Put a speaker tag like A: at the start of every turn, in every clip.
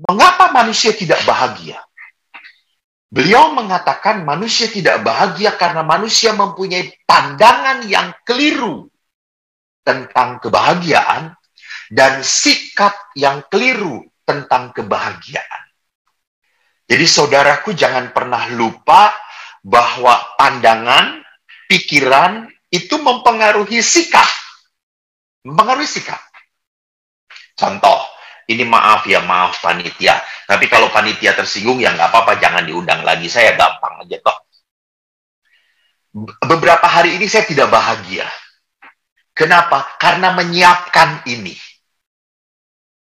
A: Mengapa manusia tidak bahagia? Beliau mengatakan manusia tidak bahagia karena manusia mempunyai pandangan yang keliru tentang kebahagiaan dan sikap yang keliru tentang kebahagiaan. Jadi saudaraku jangan pernah lupa bahwa pandangan, pikiran itu mempengaruhi sikap. Mempengaruhi sikap. Contoh, ini maaf panitia. Tapi kalau panitia tersinggung ya nggak apa-apa, jangan diundang lagi. Saya gampang aja toh. Beberapa hari ini saya tidak bahagia. Kenapa? Karena menyiapkan ini.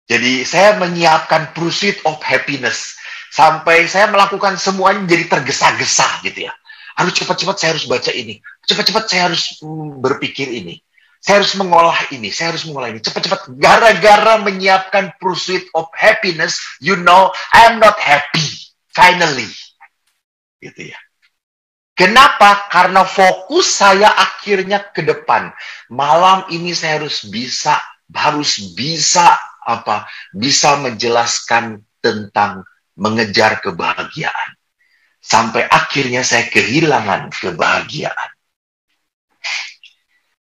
A: Jadi saya menyiapkan pursuit of happiness. Sampai saya melakukan semuanya jadi tergesa-gesa gitu ya. Harus cepat-cepat saya harus baca ini. Cepat-cepat saya harus berpikir ini. Saya harus mengolah ini, saya harus mengolah ini. Cepat-cepat, gara-gara menyiapkan pursuit of happiness, you know, I am not happy, finally. Gitu ya. Kenapa? Karena fokus saya akhirnya ke depan. Malam ini saya harus bisa menjelaskan tentang mengejar kebahagiaan. Sampai akhirnya saya kehilangan kebahagiaan.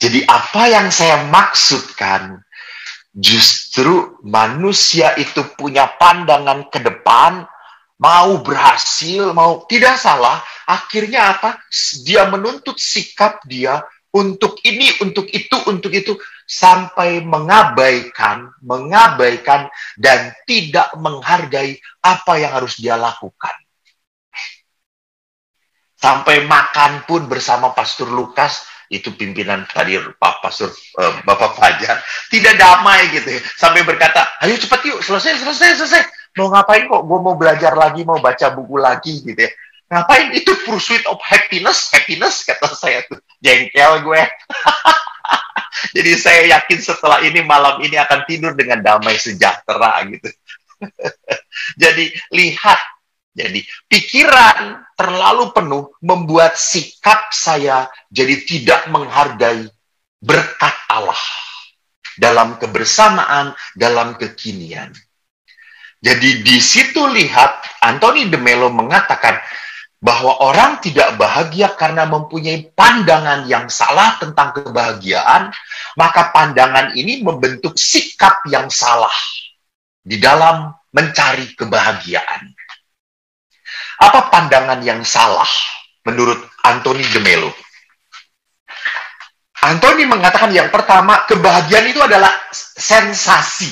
A: Jadi apa yang saya maksudkan, justru manusia itu punya pandangan ke depan, mau berhasil, mau tidak salah, akhirnya apa? Dia menuntut sikap dia untuk ini, untuk itu, sampai mengabaikan, dan tidak menghargai apa yang harus dia lakukan. Sampai makan pun bersama Pastor Lukas, itu pimpinan tadi Bapak Fajar, tidak damai gitu ya. Sampai berkata, ayo cepat yuk, selesai. Mau ngapain kok? Gue mau belajar lagi, mau baca buku lagi gitu ya. Ngapain? Itu pursuit of happiness, kata saya tuh. Jengkel gue. Jadi saya yakin setelah ini, malam ini akan tidur dengan damai sejahtera gitu. Jadi lihat, jadi pikiran terlalu penuh membuat sikap saya jadi tidak menghargai berkat Allah dalam kebersamaan, dalam kekinian. Jadi di situ lihat Anthony de Mello mengatakan bahwa orang tidak bahagia karena mempunyai pandangan yang salah tentang kebahagiaan, maka pandangan ini membentuk sikap yang salah di dalam mencari kebahagiaan. Apa pandangan yang salah menurut Anthony de Mello? Anthony mengatakan yang pertama, kebahagiaan itu adalah sensasi.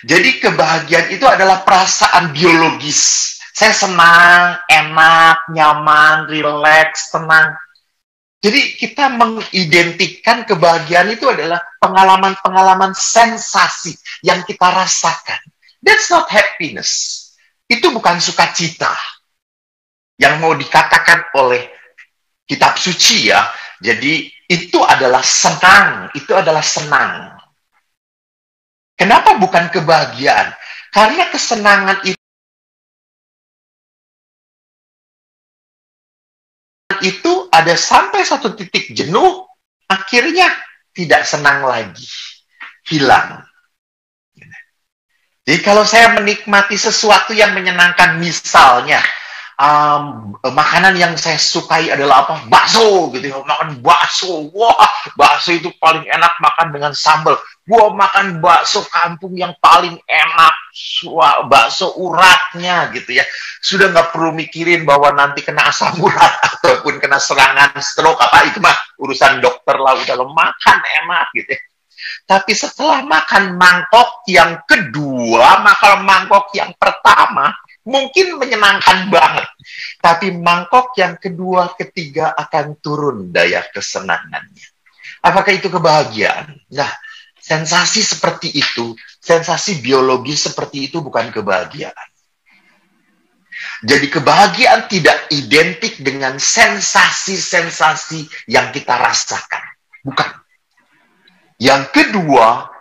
A: Jadi kebahagiaan itu adalah perasaan biologis. Saya senang, enak, nyaman, rileks, tenang. Jadi kita mengidentikan kebahagiaan itu adalah pengalaman-pengalaman sensasi yang kita rasakan. That's not happiness. Itu bukan sukacita yang mau dikatakan oleh kitab suci ya. Jadi itu adalah senang, Kenapa bukan kebahagiaan? Karena kesenangan itu ada sampai satu titik jenuh, akhirnya tidak senang lagi, hilang. Jadi kalau saya menikmati sesuatu yang menyenangkan, misalnya makanan yang saya sukai adalah apa? Bakso gitu ya, makan bakso. Wah, bakso itu paling enak makan dengan sambal. Gua makan bakso kampung yang paling enak, bakso uratnya gitu ya. Sudah nggak perlu mikirin bahwa nanti kena asam urat ataupun kena serangan stroke apa itu mah urusan dokter lah, udah lo makan enak gitu ya. Tapi setelah makan mangkok yang kedua, makan mangkok yang pertama, mungkin menyenangkan banget. Tapi mangkok yang kedua, ketiga akan turun daya kesenangannya. Apakah itu kebahagiaan? Nah, sensasi seperti itu, sensasi biologis seperti itu bukan kebahagiaan. Jadi kebahagiaan tidak identik dengan sensasi-sensasi yang kita rasakan. Bukan. Yang kedua,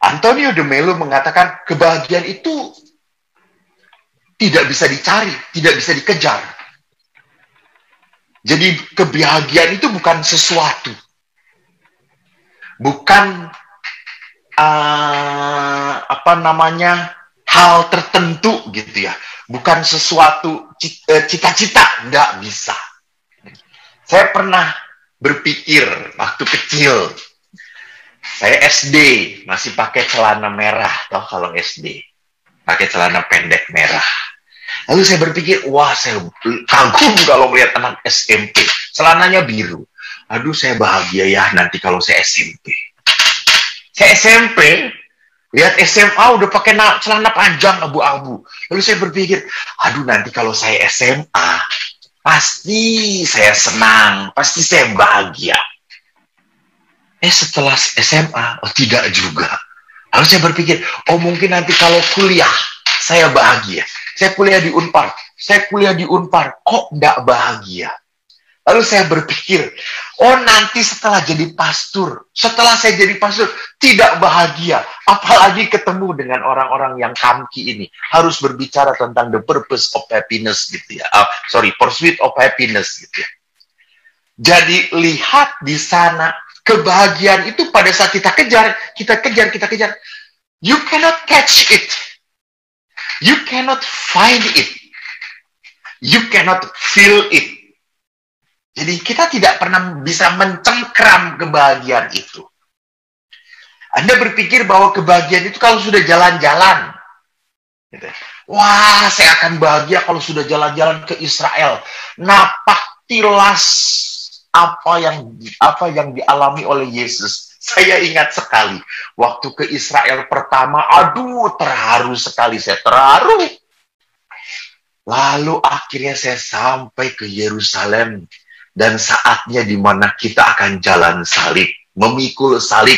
A: Antonio de Mello mengatakan kebahagiaan itu tidak bisa dicari, tidak bisa dikejar. Jadi kebahagiaan itu bukan sesuatu. Bukan hal tertentu gitu ya. Bukan sesuatu cita-cita, nggak bisa. Saya pernah berpikir waktu kecil, saya SD masih pakai celana merah, toh kalau SD pakai celana pendek merah. Lalu saya berpikir, wah saya kagum kalau melihat anak SMP, celananya biru. Aduh saya bahagia ya nanti kalau saya SMP. Saya SMP, lihat SMA udah pakai celana panjang abu-abu. Lalu saya berpikir, aduh nanti kalau saya SMA, pasti saya senang, pasti saya bahagia. Setelah SMA, oh tidak juga. Lalu saya berpikir, oh mungkin nanti kalau kuliah, saya bahagia. Saya kuliah di Unpar, kok tidak bahagia? Lalu saya berpikir, oh nanti setelah saya jadi pastor, tidak bahagia. Apalagi ketemu dengan orang-orang yang kamki ini. Harus berbicara tentang the purpose of happiness gitu ya. Pursuit of happiness gitu ya. Jadi lihat di sana, kebahagiaan itu pada saat kita kejar. You cannot catch it. You cannot find it. You cannot feel it. Jadi kita tidak pernah bisa mencengkram kebahagiaan itu. Anda berpikir bahwa kebahagiaan itu kalau sudah jalan-jalan. Gitu. Wah, saya akan bahagia kalau sudah jalan-jalan ke Israel. Napak tilas apa yang dialami oleh Yesus. Saya ingat sekali waktu ke Israel pertama, aduh terharu sekali, saya terharu. Lalu akhirnya saya sampai ke Yerusalem dan saatnya di mana kita akan jalan salib, memikul salib,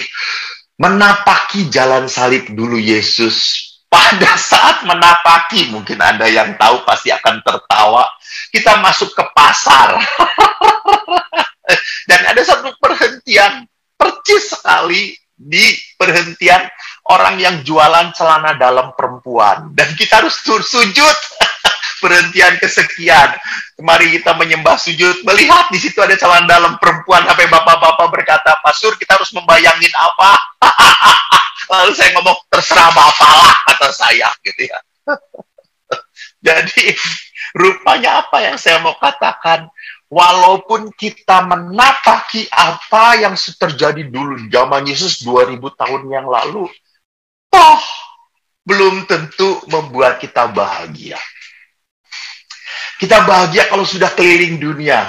A: menapaki jalan salib dulu Yesus. Pada saat menapaki, mungkin Anda yang tahu pasti akan tertawa. Kita masuk ke pasar. Dan ada satu perhentian, percis sekali di perhentian orang yang jualan celana dalam perempuan. Dan kita harus sujud. Perhentian kesekian. Mari kita menyembah sujud. Melihat di situ ada celana dalam perempuan. Sampai bapak-bapak berkata, Pastor, kita harus membayangin apa? Lalu saya ngomong, terserah bapak lah, kata saya. Gitu ya. Jadi, rupanya apa yang saya mau katakan? Walaupun kita menapaki apa yang terjadi dulu zaman Yesus 2000 tahun yang lalu, toh belum tentu membuat kita bahagia. Kita bahagia kalau sudah keliling dunia.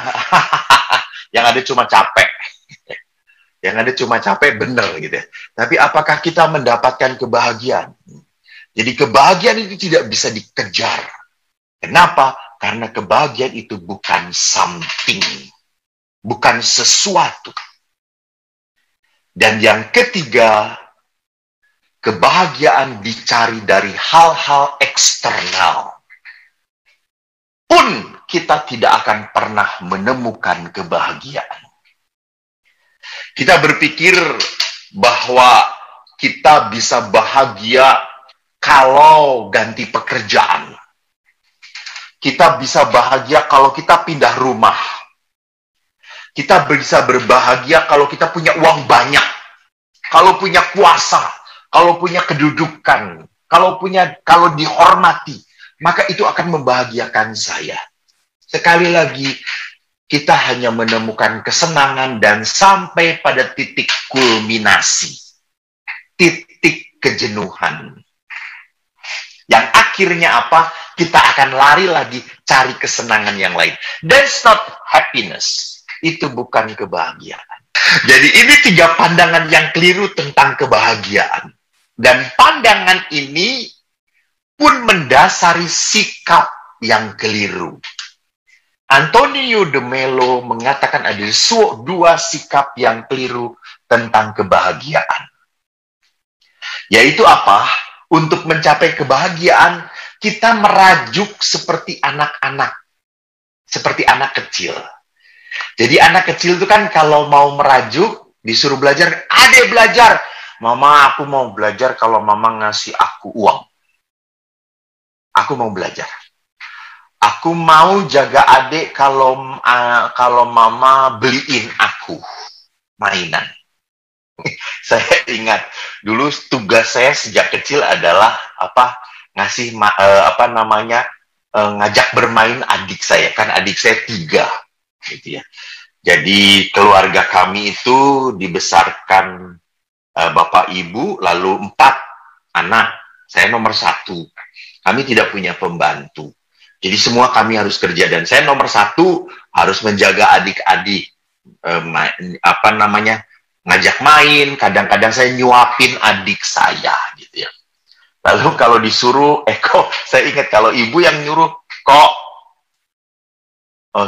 A: Yang ada cuma capek. Yang ada cuma capek, bener gitu ya. Tapi apakah kita mendapatkan kebahagiaan? Jadi kebahagiaan itu tidak bisa dikejar. Kenapa? Karena kebahagiaan itu bukan something. Bukan sesuatu. Dan yang ketiga, kebahagiaan dicari dari hal-hal eksternal. Pun kita tidak akan pernah menemukan kebahagiaan. Kita berpikir bahwa kita bisa bahagia kalau ganti pekerjaan. Kita bisa bahagia kalau kita pindah rumah. Kita bisa berbahagia kalau kita punya uang banyak. Kalau punya kuasa, kalau punya kedudukan, kalau dihormati, maka itu akan membahagiakan saya. Sekali lagi, kita hanya menemukan kesenangan dan sampai pada titik kulminasi. Titik kejenuhan. Yang akhirnya apa? Kita akan lari lagi cari kesenangan yang lain. That's not happiness. Itu bukan kebahagiaan. Jadi ini 3 pandangan yang keliru tentang kebahagiaan. Dan pandangan ini pun mendasari sikap yang keliru. Antonio de Mello mengatakan ada 2 sikap yang keliru tentang kebahagiaan. Yaitu apa? Untuk mencapai kebahagiaan, kita merajuk seperti anak-anak. Seperti anak kecil. Jadi anak kecil itu kan kalau mau merajuk, disuruh belajar, "Adek belajar." "Mama, aku mau belajar kalau mama ngasih aku uang." Aku mau belajar. Aku mau jaga adik kalau mama beliin aku mainan. Saya ingat dulu tugas saya sejak kecil adalah ngasih ngajak bermain adik saya, kan adik saya 3 gitu ya. Jadi keluarga kami itu dibesarkan bapak ibu, lalu 4 anak, saya nomor 1. Kami tidak punya pembantu, jadi semua kami harus kerja, dan saya nomor 1 harus menjaga adik-adik, ngajak main, kadang-kadang saya nyuapin adik saya gitu ya. Lalu kalau disuruh, kok saya ingat kalau ibu yang nyuruh, kok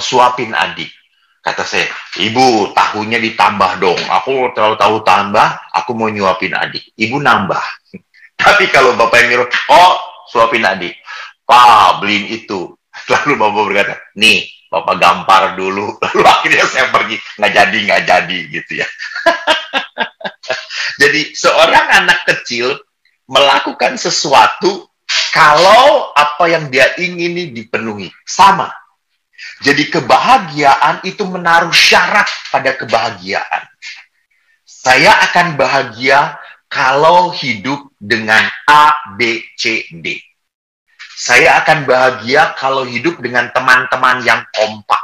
A: suapin adik. Kata saya, ibu tahunya ditambah dong. Aku terlalu tahu tambah, aku mau nyuapin adik. Ibu nambah. Tapi kalau bapak yang nyuruh, suapin adik. Pak, beliin itu. Lalu bapak berkata, nih, bapak gampar dulu. Lalu akhirnya saya pergi, nggak jadi gitu ya. Jadi seorang anak kecil melakukan sesuatu kalau apa yang dia ingini dipenuhi. Sama. Jadi kebahagiaan itu menaruh syarat pada kebahagiaan. Saya akan bahagia kalau hidup dengan A, B, C, D. Saya akan bahagia kalau hidup dengan teman-teman yang kompak.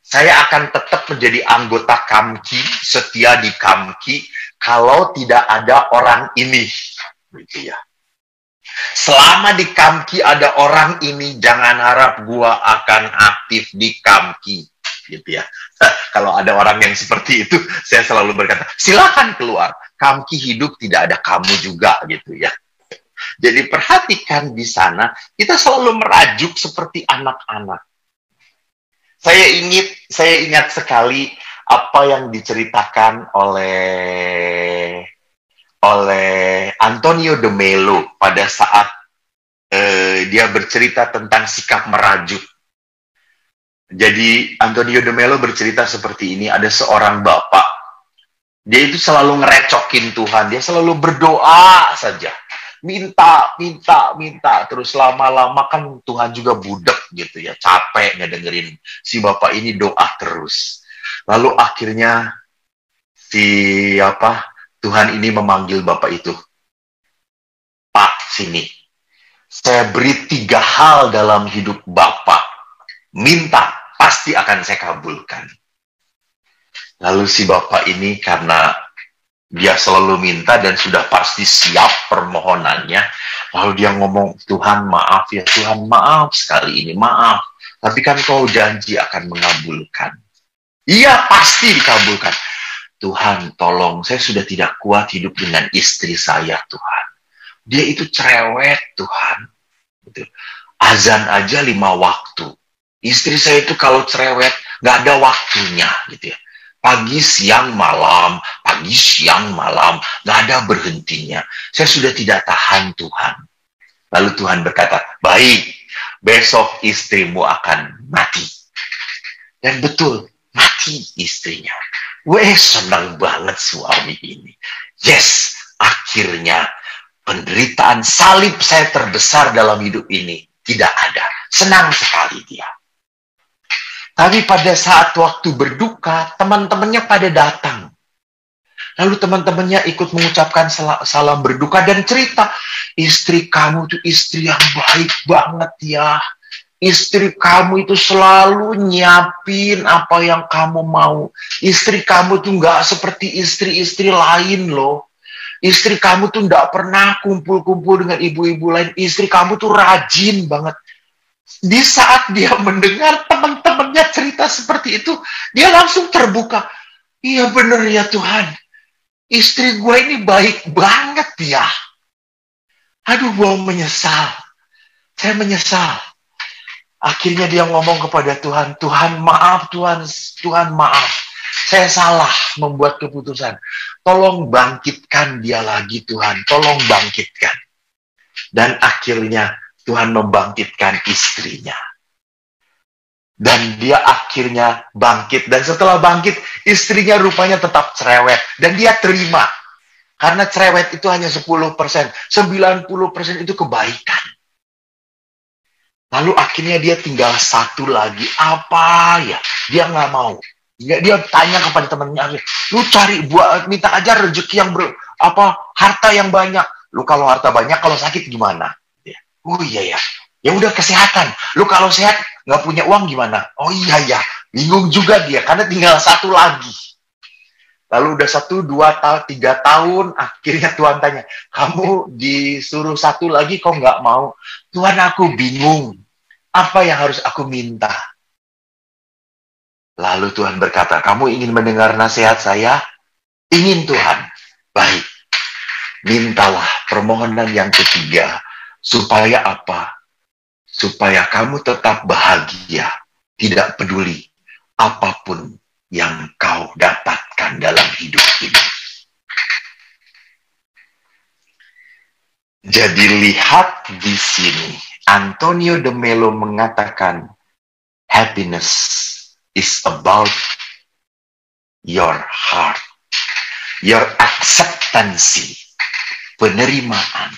A: Saya akan tetap menjadi anggota Kamki, setia di Kamki, kalau tidak ada orang ini. Gitu ya. Selama di Kamki ada orang ini, jangan harap gua akan aktif di Kamki, gitu ya. Kalau ada orang yang seperti itu, saya selalu berkata, silakan keluar. Kamki hidup tidak ada kamu juga, gitu ya. Jadi perhatikan di sana, kita selalu merajuk seperti anak-anak. Saya ingat sekali apa yang diceritakan oleh Antonio de Melo pada saat dia bercerita tentang sikap merajuk. Jadi Antonio de Melo bercerita seperti ini, ada seorang bapak, dia itu selalu ngerecokin Tuhan, dia selalu berdoa saja, minta, terus lama-lama kan Tuhan juga budek gitu ya, capek ngedengerin si bapak ini doa terus. Lalu akhirnya Tuhan ini memanggil bapak itu. Pak, sini. Saya beri 3 hal dalam hidup bapak. Minta, pasti akan saya kabulkan. Lalu si bapak ini karena dia selalu minta dan sudah pasti siap permohonannya. Lalu dia ngomong, Tuhan maaf ya, Tuhan maaf sekali ini, maaf. Tapi kan kau janji akan mengabulkan. Iya, pasti dikabulkan. Tuhan, tolong, saya sudah tidak kuat hidup dengan istri saya, Tuhan. Dia itu cerewet, Tuhan. Azan aja 5 waktu. Istri saya itu kalau cerewet, nggak ada waktunya, gitu ya. Pagi, siang, malam, nggak ada berhentinya. Saya sudah tidak tahan, Tuhan. Lalu Tuhan berkata, baik, besok istrimu akan mati. Dan betul, mati istrinya. Senang banget suami ini. Yes, akhirnya penderitaan salib saya terbesar dalam hidup ini tidak ada. Senang sekali dia. Tapi pada saat waktu berduka, teman-temannya pada datang. Lalu teman-temannya ikut mengucapkan salam berduka dan cerita, istri kamu itu istri yang baik banget ya. Istri kamu itu selalu nyiapin apa yang kamu mau. Istri kamu tuh nggak seperti istri-istri lain loh. Istri kamu tuh nggak pernah kumpul-kumpul dengan ibu-ibu lain. Istri kamu tuh rajin banget. Di saat dia mendengar teman-temannya cerita seperti itu, dia langsung terbuka. Iya bener ya Tuhan. Istri gue ini baik banget ya. Aduh, gue menyesal. Saya menyesal. Akhirnya dia ngomong kepada Tuhan, Tuhan maaf Tuhan, Tuhan maaf. Saya salah membuat keputusan. Tolong bangkitkan dia lagi Tuhan, tolong bangkitkan. Dan akhirnya Tuhan membangkitkan istrinya. Dan dia akhirnya bangkit. Dan setelah bangkit, istrinya rupanya tetap cerewet. Dan dia terima. Karena cerewet itu hanya 10%. 90% itu kebaikan. Lalu akhirnya dia tinggal satu lagi. Apa ya? Dia nggak mau. Dia tanya kepada temannya, lu cari minta aja rezeki yang harta yang banyak. Lu kalau harta banyak, kalau sakit gimana? Oh iya ya. Ya udah kesehatan. Lu kalau sehat nggak punya uang gimana? Oh iya ya. Bingung juga dia karena tinggal satu lagi. Lalu udah 1, 2 tahun, 3 tahun, akhirnya Tuhan tanya, kamu disuruh satu lagi kok nggak mau? Tuhan, aku bingung. Apa yang harus aku minta? Lalu Tuhan berkata, kamu ingin mendengar nasihat saya? Ingin Tuhan. Baik. Mintalah permohonan yang ketiga. Supaya apa? Supaya kamu tetap bahagia. Tidak peduli apapun yang kau dapatkan dalam hidup ini. Jadi lihat di sini, Antonio de Melo mengatakan, happiness is about your heart, your acceptance, penerimaan.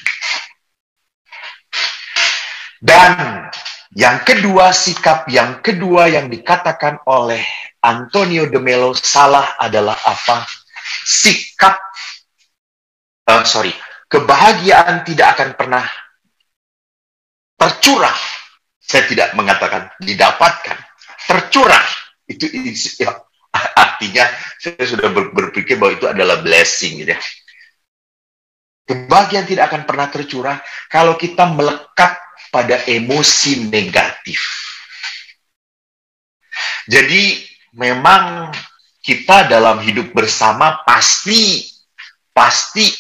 A: Dan yang kedua, sikap yang kedua yang dikatakan oleh Antonio de Melo salah adalah apa? Sikap, kebahagiaan tidak akan pernah tercurah. Saya tidak mengatakan didapatkan. Tercurah. Itu ya, artinya saya sudah berpikir bahwa itu adalah blessing. Gitu ya. Kebahagiaan tidak akan pernah tercurah kalau kita melekat pada emosi negatif. Jadi memang kita dalam hidup bersama pasti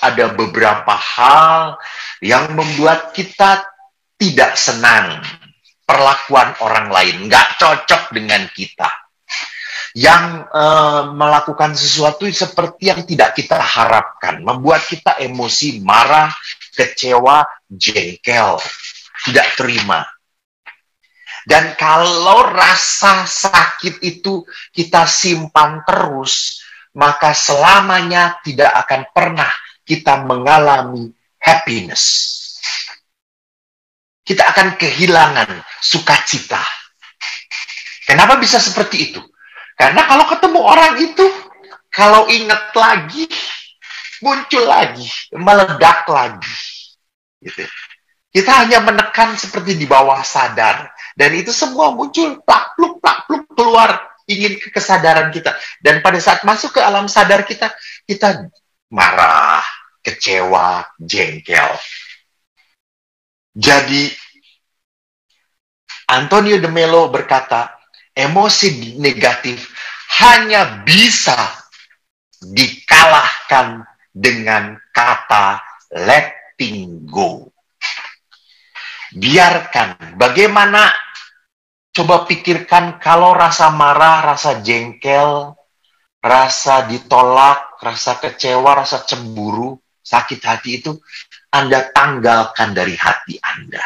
A: ada beberapa hal yang membuat kita tidak senang. Perlakuan orang lain nggak cocok dengan kita. Yang melakukan sesuatu seperti yang tidak kita harapkan. Membuat kita emosi, marah, kecewa, jengkel, tidak terima. Dan kalau rasa sakit itu kita simpan terus, maka selamanya tidak akan pernah kita mengalami happiness. Kita akan kehilangan sukacita. Kenapa bisa seperti itu? Karena kalau ketemu orang itu, kalau ingat lagi, muncul lagi, meledak lagi. Gitu. Kita hanya menekan seperti di bawah sadar. Dan itu semua muncul, plak-pluk keluar, ingin ke kesadaran kita. Dan pada saat masuk ke alam sadar kita, kita marah, kecewa, jengkel. Jadi, Antonio de Melo berkata, emosi negatif hanya bisa dikalahkan dengan kata letting go. Biarkan. Bagaimana, coba pikirkan kalau rasa marah, rasa jengkel, rasa ditolak, rasa kecewa, rasa cemburu, sakit hati itu Anda tanggalkan dari hati Anda.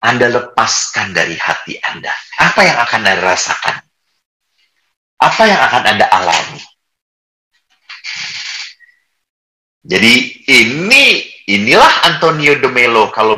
A: Anda lepaskan dari hati Anda. Apa yang akan Anda rasakan? Apa yang akan Anda alami? Jadi inilah Antonio de Melo kalau